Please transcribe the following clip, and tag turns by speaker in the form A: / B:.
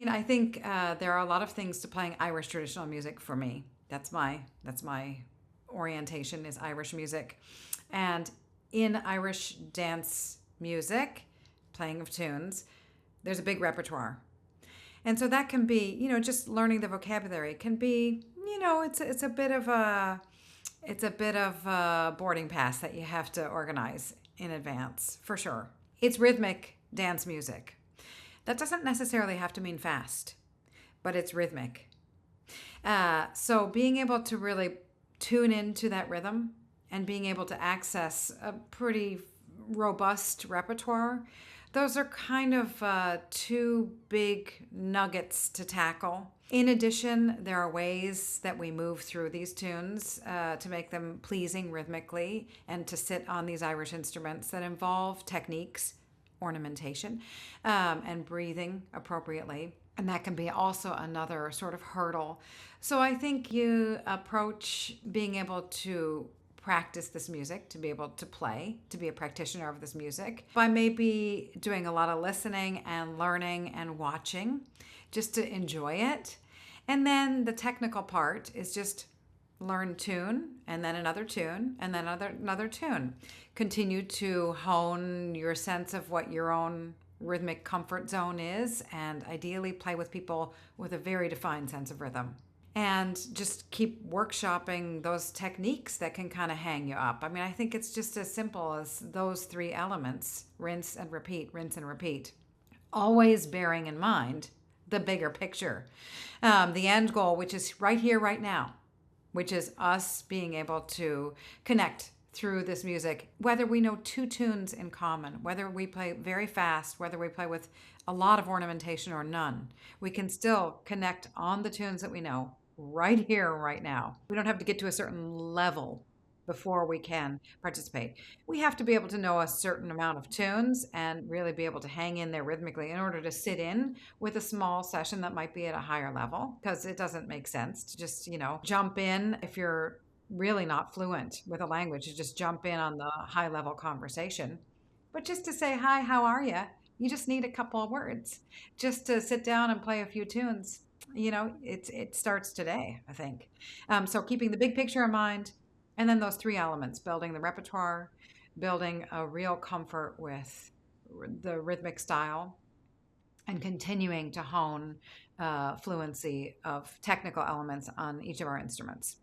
A: I think there are a lot of things to playing Irish traditional music for me. That's my orientation is Irish music, and in Irish dance music, playing of tunes, there's a big repertoire, and so that can be just learning the vocabulary can be it's a bit of a boarding pass that you have to organize in advance for sure. It's rhythmic dance music. That doesn't necessarily have to mean fast, but it's rhythmic. So being able to really tune into that rhythm and being able to access a pretty robust repertoire, those are kind of two big nuggets to tackle. In addition, there are ways that we move through these tunes to make them pleasing rhythmically and to sit on these Irish instruments that involve techniques, ornamentation, and breathing appropriately. And that can be also another sort of hurdle. So I think you approach being able to practice this music, to be able to play, to be a practitioner of this music, by maybe doing a lot of listening and learning and watching just to enjoy it. And then the technical part is just learn tune and then another tune and then another tune. Continue to hone your sense of what your own rhythmic comfort zone is, and ideally play with people with a very defined sense of rhythm. And just keep workshopping those techniques that can kind of hang you up. I mean, I think it's just as simple as those three elements: rinse and repeat, rinse and repeat. Always bearing in mind the bigger picture, the end goal, which is right here, right now, which is us being able to connect through this music, whether we know two tunes in common, whether we play very fast, whether we play with a lot of ornamentation or none. We can still connect on the tunes that we know right here, right now. We don't have to get to a certain level before we can participate. We have to be able to know a certain amount of tunes and really be able to hang in there rhythmically in order to sit in with a small session that might be at a higher level, because it doesn't make sense to just, jump in if you're really not fluent with a language, to just jump in on the high level conversation. But just to say, hi, how are you just need a couple of words just to sit down and play a few tunes. It starts today, I think. So keeping the big picture in mind, and then those three elements: building the repertoire, building a real comfort with the rhythmic style, and continuing to hone fluency of technical elements on each of our instruments.